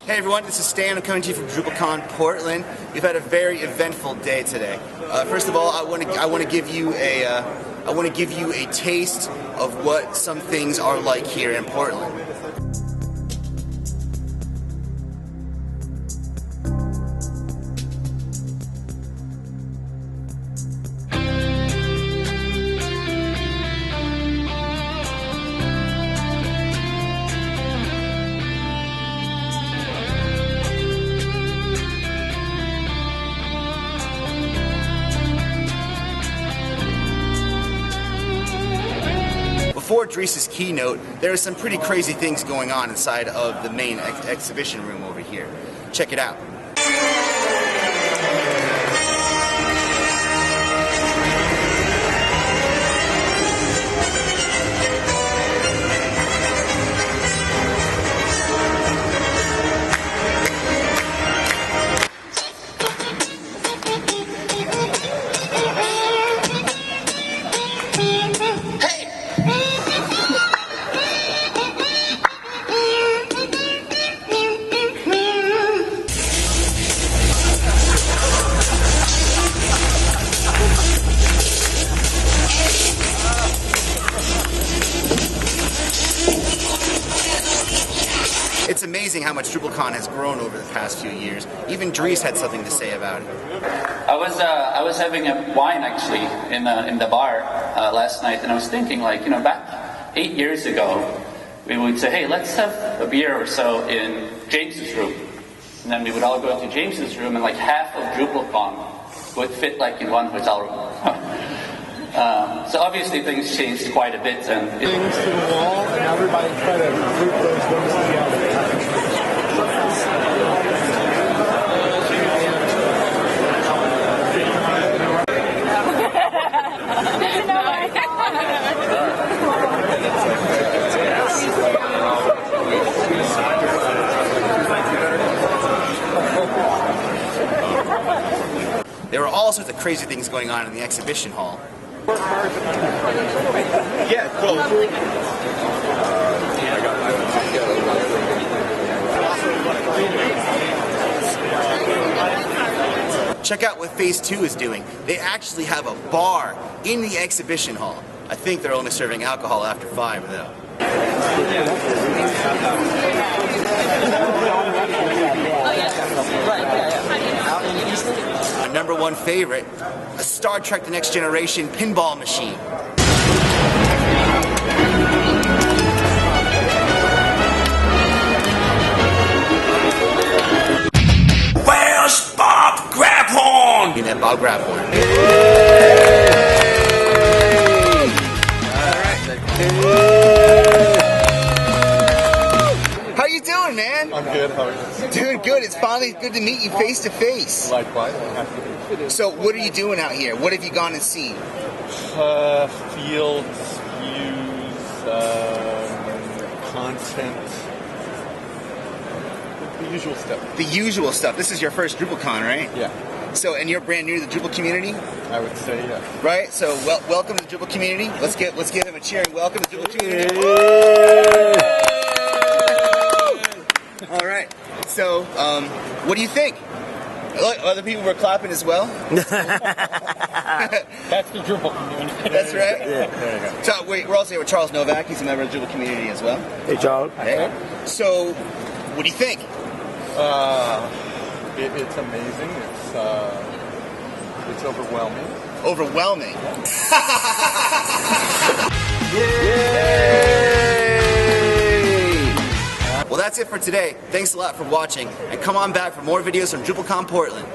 Hey everyone, this is Stan. I'm coming to you from DrupalCon Portland. We've had a very eventful day today. First of all, I want to give you a taste of what some things are like here in Portland. Before Dries' keynote, there are some pretty crazy things going on inside of the main exhibition room over here. Check it out. It's amazing how much DrupalCon has grown over the past few years. Even Dries had something to say about it. I was having a wine actually in the bar last night, and I was thinking, like, you know, back 8 years ago, we would say, hey, let's have a beer or so in James's room, and then we would all go into James's room, and like half of DrupalCon would fit like in one hotel room. So obviously things changed quite a bit, and things to the wall, and everybody try to group those things together. There were all sorts of crazy things going on in the exhibition hall. Yeah, cool. Check out what Phase 2 is doing. They actually have a bar in the exhibition hall. I think they're only serving alcohol after 5, though. A #1 favorite, a Star Trek The Next Generation pinball machine. Where's Bob Grabhorn? You know, Bob Grabhorn. How you doing, man? I'm good, how are you? Doing good. It's finally good to meet you face to face. Likewise. So, what are you doing out here? What have you gone and seen? Fields, views, content, the usual stuff. The usual stuff. This is your first DrupalCon, right? Yeah, So, and you're brand new to the Drupal community, I would say yes. right? So, welcome to the Drupal community. Let's give them a cheering welcome to the Drupal community. All right. So, what do you think? Look, other people were clapping as well. That's the Drupal community. That's right. Yeah, there you go. So, we're also here with Charles Novak. He's a member of the Drupal community as well. Hey, Charles. Okay. So, what do you think? It's amazing. It's overwhelming. Overwhelming. Well, that's it for today. Thanks a lot for watching, and come on back for more videos from DrupalCon Portland.